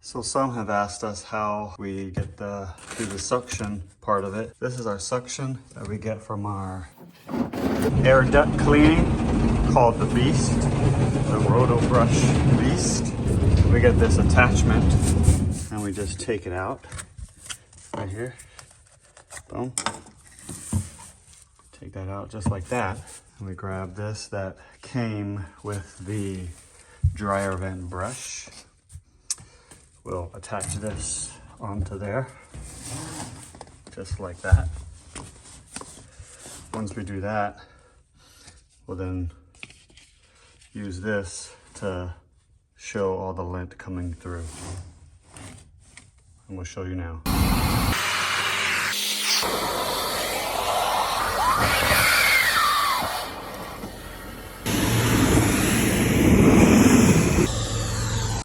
So some have asked us how we get do the suction part of it. This is our suction that we get from our air duct cleaning called the Beast, the Rotovac Beast. We get this attachment and we just take it out right here. Boom. Take that out just like that. And we grab this that came with the dryer vent brush. We'll attach this onto there, just like that. Once we do that, we'll then use this to show all the lint coming through. And we'll show you now.